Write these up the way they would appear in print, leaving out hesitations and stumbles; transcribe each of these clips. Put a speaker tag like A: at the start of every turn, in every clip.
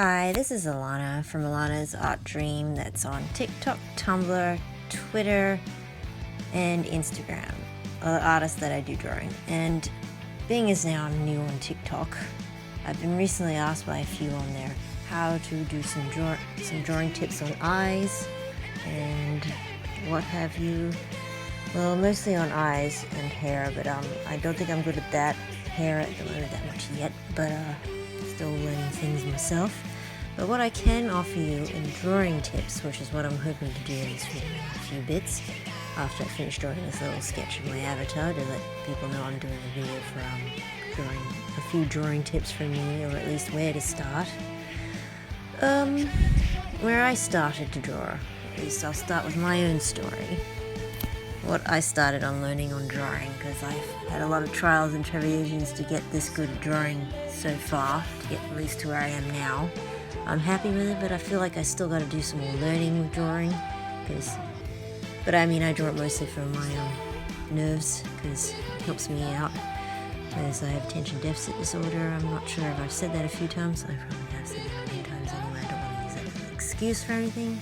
A: Hi, this is Alana from Alana's Art Dream. That's on TikTok, Tumblr, Twitter, and Instagram. The artist that I do drawing. And being as now I'm new on TikTok, I've been recently asked by a few on there how to do some drawing tips on eyes and what have you. Well, mostly on eyes and hair, but I don't think I'm good at that hair at the moment that much yet, but still learning things myself. But what I can offer you in drawing tips, which is what I'm hoping to do in this video in a few bits, after I finish drawing this little sketch of my avatar to let people know I'm doing a video for drawing a few drawing tips from me, or at least where to start. Where I started to draw, at least I'll start with my own story. What I started on learning on drawing, because I've had a lot of trials and tribulations to get this good at drawing so far, to get at least to where I am now. I'm happy with it, but I feel like I still got to do some more learning with drawing, but I mean I draw it mostly for my nerves, because it helps me out, because I have attention deficit disorder. I'm not sure if I've said that a few times. I probably have said that a few times anyway. I don't want to use that as an excuse for anything,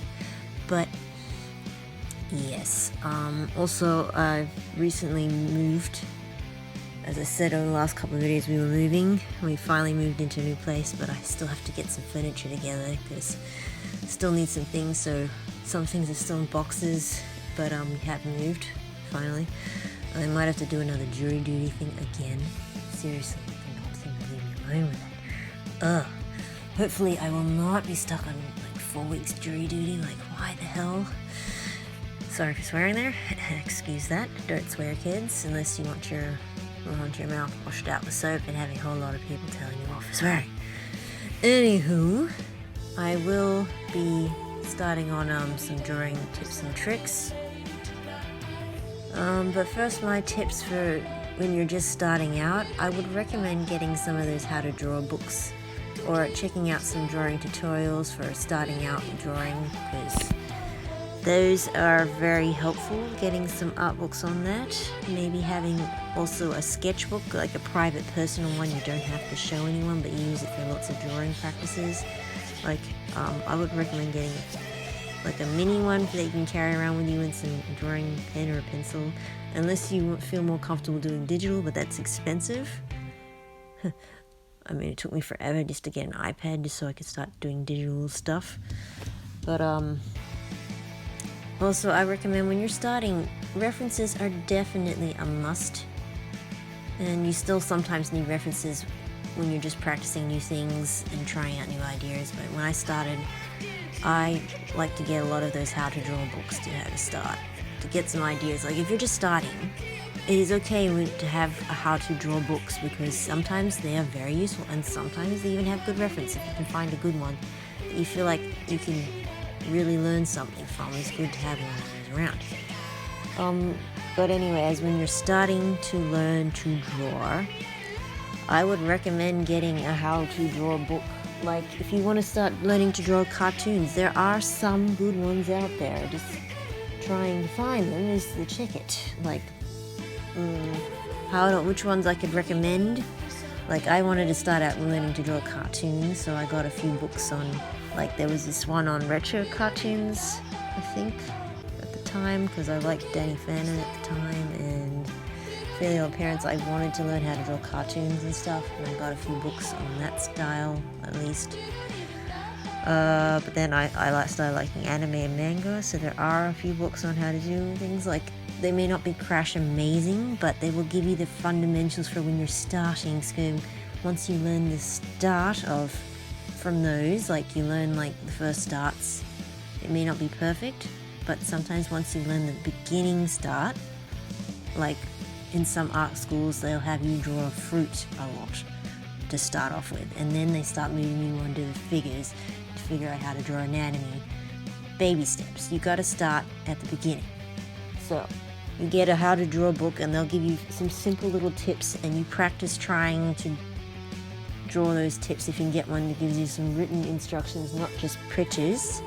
A: but yes. Also, I've recently moved. As I said in the last couple of videos, we were moving. We finally moved into a new place, but I still have to get some furniture together because I still need some things. So some things are still in boxes, but we have moved finally. I might have to do another jury duty thing again. Seriously, they don't seem to leave me alone with it. Hopefully I will not be stuck on like 4 weeks jury duty. Like, why the hell? Sorry for swearing there. Excuse that. Don't swear, kids, unless you want your mouth washed out with soap and having a whole lot of people telling you off for swearing. Anywho, I will be starting on some drawing tips and tricks. But first, my tips for when you're just starting out, I would recommend getting some of those how to draw books or checking out some drawing tutorials for starting out drawing, because those are very helpful, getting some art books on that. Maybe having also a sketchbook, like a private personal one you don't have to show anyone, but you use it for lots of drawing practices. Like, I would recommend getting like a mini one that you can carry around with you and some drawing pen or a pencil, unless you feel more comfortable doing digital, but that's expensive. I mean, it took me forever just to get an iPad just so I could start doing digital stuff. But also, I recommend when you're starting, references are definitely a must. And you still sometimes need references when you're just practicing new things and trying out new ideas. But when I started, I like to get a lot of those how to draw books to how to start, to get some ideas. Like, if you're just starting, it is okay to have a how to draw books, because sometimes they are very useful and sometimes they even have good reference. If you can find a good one that you feel like you can really learn something from, it's good to have one of those around. But anyways, when you're starting to learn to draw, I would recommend getting a how to draw book. Like, if you want to start learning to draw cartoons, there are some good ones out there. Just trying to find them is the ticket. Like, which ones I could recommend? Like, I wanted to start out learning to draw cartoons, so I got a few books on, like, there was this one on retro cartoons, I think, at the time, because I liked Danny Phantom at the time, and Fairly Odd Parents. I wanted to learn how to draw cartoons and stuff, and I got a few books on that style, at least. But then I started liking anime and manga, so there are a few books on how to do things. Like, they may not be crash amazing, but they will give you the fundamentals for when you're starting. So once you learn the start from those, like you learn like the first starts, it may not be perfect, but sometimes once you learn the beginning start, like in some art schools, they'll have you draw a fruit a lot to start off with, and then they start moving you on to the figures to figure out how to draw anatomy. Baby steps. You got to start at the beginning. So you get a how to draw book, and they'll give you some simple little tips, and you practice trying to draw those tips. If you can get one that gives you some written instructions, not just pictures.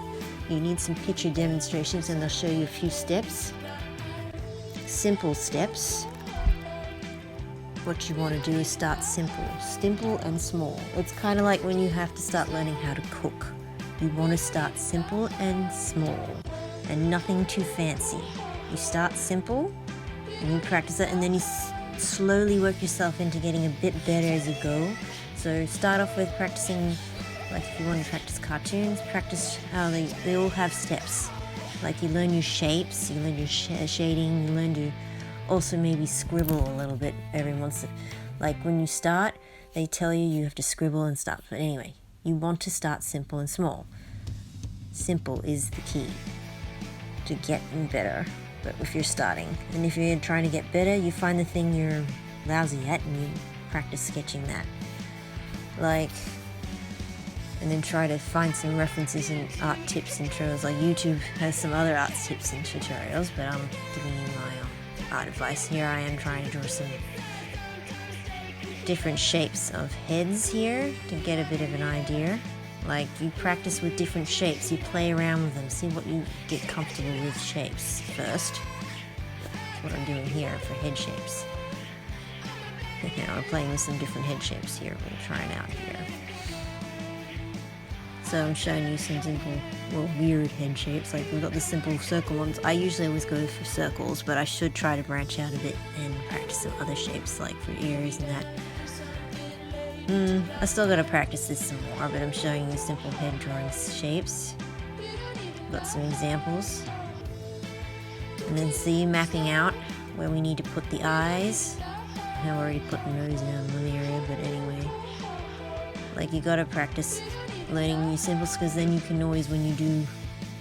A: You need some picture demonstrations, and they'll show you a few steps, simple steps, what you want to do is start simple and small. It's kind of like when you have to start learning how to cook. You want to start simple and small and nothing too fancy. You start simple and you practice it, and then you slowly work yourself into getting a bit better as you go. So start off with practicing, like if you want to practice cartoons, practice how they all have steps. Like you learn your shapes, you learn your shading, you learn to also maybe scribble a little bit every once. Like when you start, they tell you have to scribble and stuff. But anyway, you want to start simple and small. Simple is the key to getting better. But if you're starting, and if you're trying to get better, you find the thing you're lousy at and you practice sketching that. And then try to find some references and art tips and tutorials. Like YouTube has some other art tips and tutorials, but I'm giving you my art advice. Here I am trying to draw some different shapes of heads here to get a bit of an idea. Like you practice with different shapes, you play around with them, see what you get comfortable with shapes first. That's what I'm doing here for head shapes. We're playing with some different head shapes here, we're trying out here. So I'm showing you some simple, weird head shapes. Like we've got the simple circle ones. I usually always go for circles, but I should try to branch out a bit and practice some other shapes, like for ears and that. I still gotta practice this some more, but I'm showing you simple head drawing shapes. Got some examples. And then see mapping out where we need to put the eyes. I already put the nose down in one area, but anyway. Like you gotta practice learning new symbols, because then you can always, when you do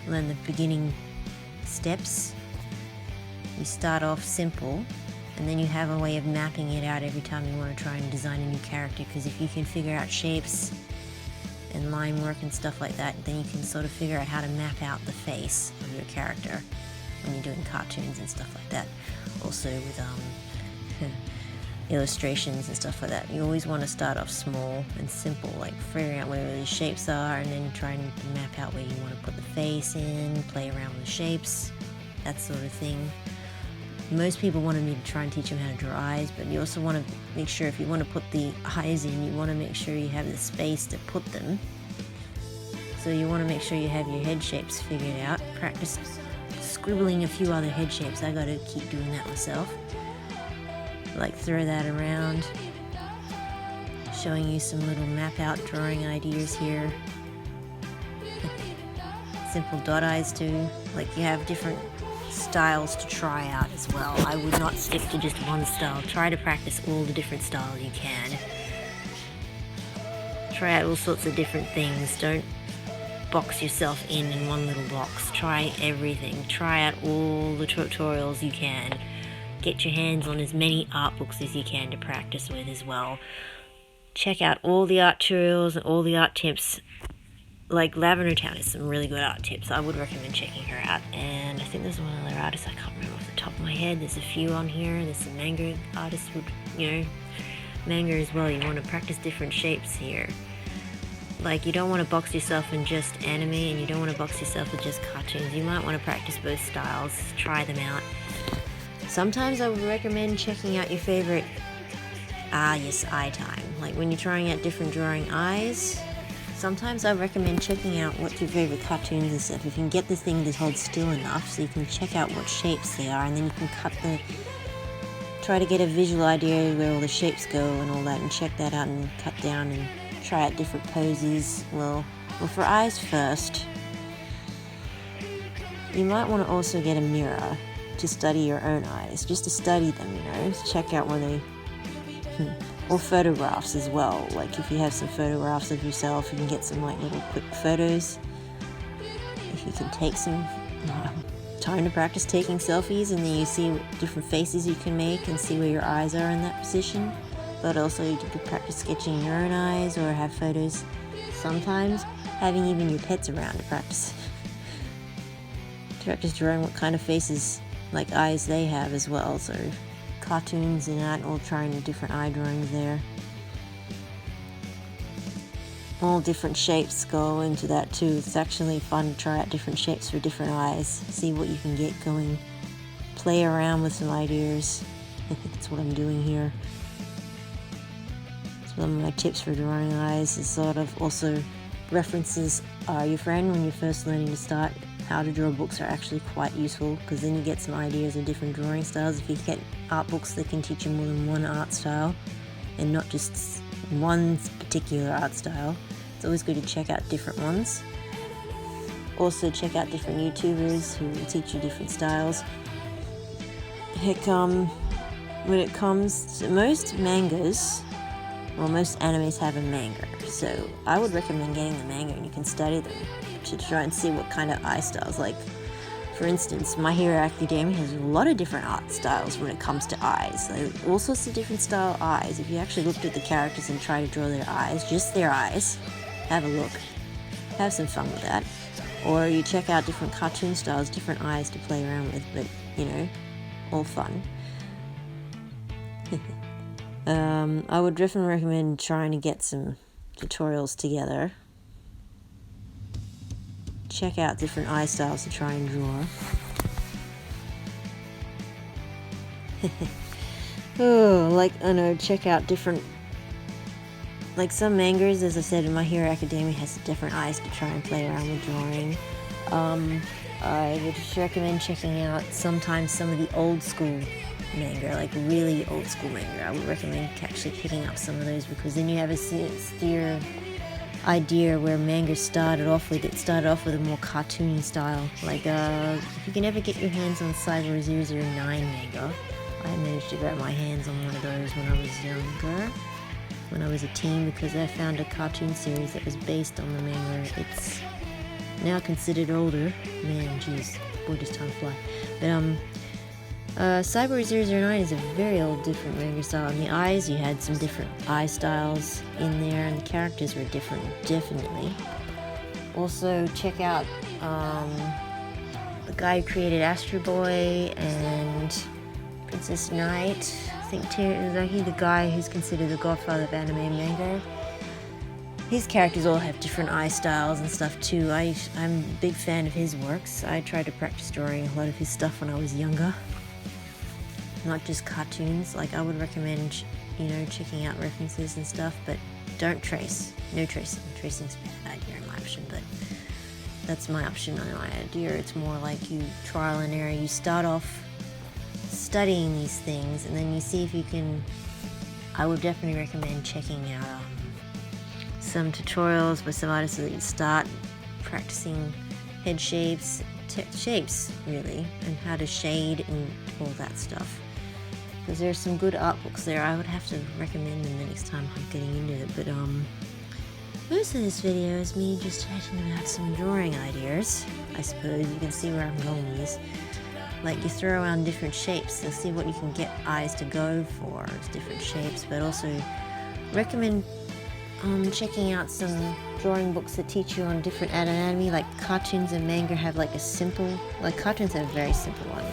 A: learn the beginning steps, you start off simple and then you have a way of mapping it out every time you want to try and design a new character. Because if you can figure out shapes and line work and stuff like that, then you can sort of figure out how to map out the face of your character when you're doing cartoons and stuff like that. Also with illustrations and stuff like that. You always want to start off small and simple, like figuring out where these shapes are, and then trying to map out where you want to put the face in, play around with the shapes, that sort of thing. Most people wanted me to try and teach them how to draw eyes, but you also want to make sure if you want to put the eyes in, you want to make sure you have the space to put them. So you want to make sure you have your head shapes figured out. Practice scribbling a few other head shapes. I got to keep doing that myself. Like throw that around, showing you some little map out drawing ideas here. Simple dot eyes too. Like you have different styles to try out as well. I would not stick to just one style. Try to practice all the different styles you can. Try out all sorts of different things. Don't box yourself in one little box. Try everything. Try out all the tutorials you can. Get your hands on as many art books as you can to practice with as well. Check out all the art tutorials and all the art tips. Like Lavender Town has some really good art tips. I would recommend checking her out. And I think there's one other artist, I can't remember off the top of my head. There's a few on here. There's some manga artists manga as well. You want to practice different shapes here. Like you don't want to box yourself in just anime, and you don't want to box yourself with just cartoons. You might want to practice both styles. Try them out. Sometimes I would recommend checking out your favorite eye time. Like when you're trying out different drawing eyes, sometimes I recommend checking out what your favorite cartoons and stuff. If you can get this thing to hold still enough so you can check out what shapes they are, and then you can try to get a visual idea where all the shapes go and all that, and check that out and cut down and try out different poses. Well, for eyes first, you might want to also get a mirror to study your own eyes, just to study them, check out where they, or photographs as well. Like if you have some photographs of yourself, you can get some like little quick photos. If you can take some time to practice taking selfies, and then you see different faces you can make and see where your eyes are in that position. But also you can practice sketching your own eyes or have photos. Sometimes having even your pets around to practice drawing what kind of faces, like eyes they have as well. So cartoons and that, all trying different eye drawings there. All different shapes go into that too. It's actually fun to try out different shapes for different eyes. See what you can get going. Play around with some ideas. I think that's what I'm doing here. Some of my tips for drawing eyes is sort of also references are your friend when you're first learning to start. How to draw books are actually quite useful because then you get some ideas of different drawing styles. If you get art books that can teach you more than one art style and not just one particular art style, it's always good to check out different ones. Also check out different YouTubers who will teach you different styles. Heck, when it comes to most mangas, well, most animes have a manga, so I would recommend getting the manga and you can study them to try and see what kind of eye styles. Like, for instance, My Hero Academia has a lot of different art styles when it comes to eyes. Like, all sorts of different style eyes. If you actually looked at the characters and try to draw their eyes, just their eyes, have a look. Have some fun with that. Or you check out different cartoon styles, different eyes to play around with, but, you know, all fun. I would definitely recommend trying to get some tutorials together. Check out different eye styles to try and draw. Check out different, like some mangas, as I said, in My Hero Academia has different eyes to try and play around with drawing. I would just recommend checking out sometimes some of the old school manga, like really old school manga. I would recommend actually picking up some of those because then you have a clear idea where manga started off with. It started off with a more cartoony style. Like, if you can ever get your hands on Cyber 009 manga, I managed to grab my hands on one of those when I was younger, when I was a teen, because I found a cartoon series that was based on the manga. It's now considered older. Man, jeez, boy, does time fly. But Cyber 009 is a very old, different manga style. And the eyes, you had some different eye styles in there, and the characters were different, definitely. Also, check out the guy who created Astro Boy and Princess Knight. I think he's the guy who's considered the godfather of anime and manga. His characters all have different eye styles and stuff too. I'm a big fan of his works. I tried to practice drawing a lot of his stuff when I was younger. Not just cartoons. Like, I would recommend, checking out references and stuff, but don't trace. No tracing. Tracing's a bad idea in my option, but that's my option on my idea. It's more like you trial and error. You start off studying these things, and then you see if you can. I would definitely recommend checking out some tutorials by some artists so that you start practicing head shapes, shapes really, and how to shade and all that stuff. Because there's some good art books there. I would have to recommend them the next time I'm getting into it. But most of this video is me just chatting about some drawing ideas. I suppose you can see where I'm going with this. Like, you throw around different shapes and see what you can get eyes to go for. It's different shapes, but also recommend checking out some drawing books that teach you on different anatomy. Like, cartoons and manga have cartoons have a very simple one.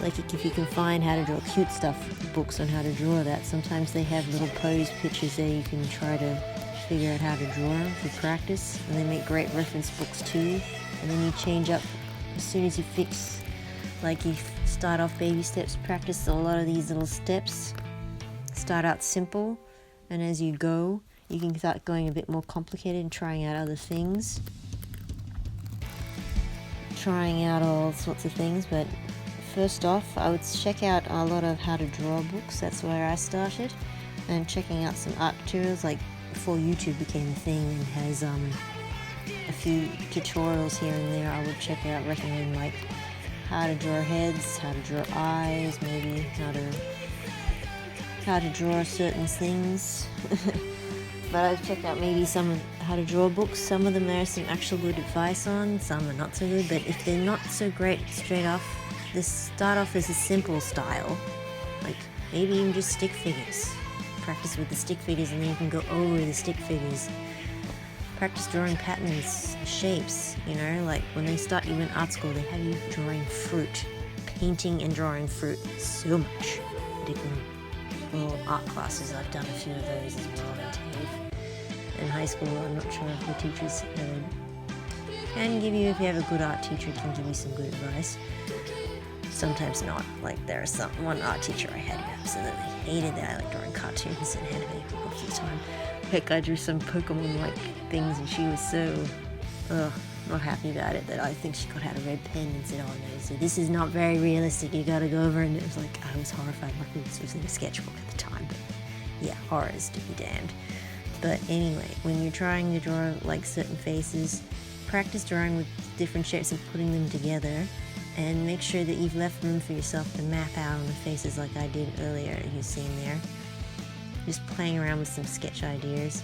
A: Like, if you can find how to draw cute stuff, books on how to draw that, sometimes they have little pose pictures there you can try to figure out how to draw for practice, and they make great reference books too. And then you change up as soon as you fix, like, you start off baby steps, practice a lot of these little steps, start out simple, and as you go, you can start going a bit more complicated and trying out other things. Trying out all sorts of things, but first off, I would check out a lot of how to draw books. That's where I started. And checking out some art materials, like before YouTube became a thing and has a few tutorials here and there. I would recommend like how to draw heads, how to draw eyes, maybe how to draw certain things. But I've checked out maybe some how to draw books. Some of them there are some actual good advice on, some are not so good, but if they're not so great straight off, this start off as a simple style, like maybe even just stick figures. Practice with the stick figures and then you can go over the stick figures. Practice drawing patterns, shapes, like when they start you in art school, they have you drawing fruit, painting and drawing fruit so much. Particularly little art classes, I've done a few of those as well in TAFE. In high school, I'm not sure if the teachers can give you, if you have a good art teacher, can give you some good advice. sometimes not. Like there are one art teacher I had who absolutely hated that I like drawing cartoons and anime most of the time. Heck, I drew some Pokemon-like things and she was so not happy about it that I think she got out a red pen and said, oh no, so this is not very realistic, you gotta go over. And it was like, I was horrified. Luckily this was in a sketchbook at the time, but yeah, horrors to be damned. But anyway, when you're trying to draw like certain faces, practice drawing with different shapes and putting them together, and make sure that you've left room for yourself to map out on the faces like I did earlier, you've seen there. Just playing around with some sketch ideas.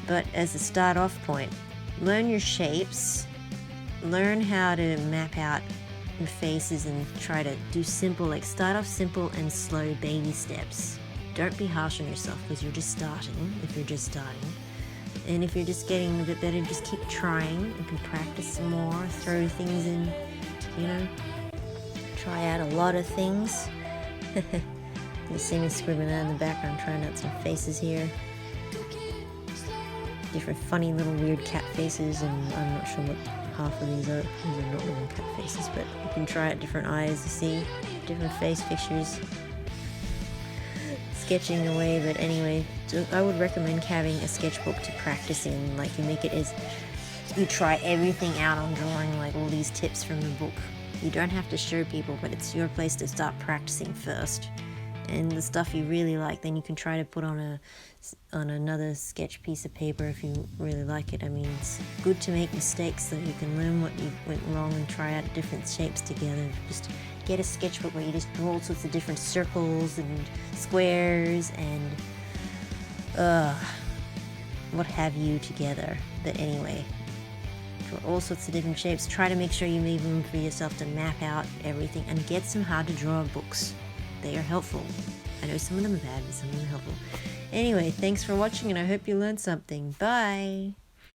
A: But as a start off point, learn your shapes, learn how to map out your faces and try to do simple, like start off simple and slow baby steps. Don't be harsh on yourself because you're just starting, if you're just starting. And if you're just getting a bit better, just keep trying. You can practice some more, throw things in, you know, try out a lot of things. You see me scribbling out in the background, trying out some faces here. Different funny little weird cat faces, and I'm not sure what half of these are. These are not little cat faces, but you can try out different eyes, you see, different face pictures. Sketching away, but anyway, so I would recommend having a sketchbook to practice in. Like you make it as you try everything out on drawing, like all these tips from the book. You don't have to show people, but it's your place to start practicing first. And the stuff you really like, then you can try to put on another sketch piece of paper if you really like it. I mean, it's good to make mistakes so you can learn what you went wrong and try out different shapes together. Just get a sketchbook where you just draw all sorts of different circles and squares and what have you together. But anyway, draw all sorts of different shapes. Try to make sure you leave room for yourself to map out everything, and get some hard to draw books. They are helpful. I know some of them are bad, but some of them are helpful. Anyway, thanks for watching, and I hope you learned something. Bye!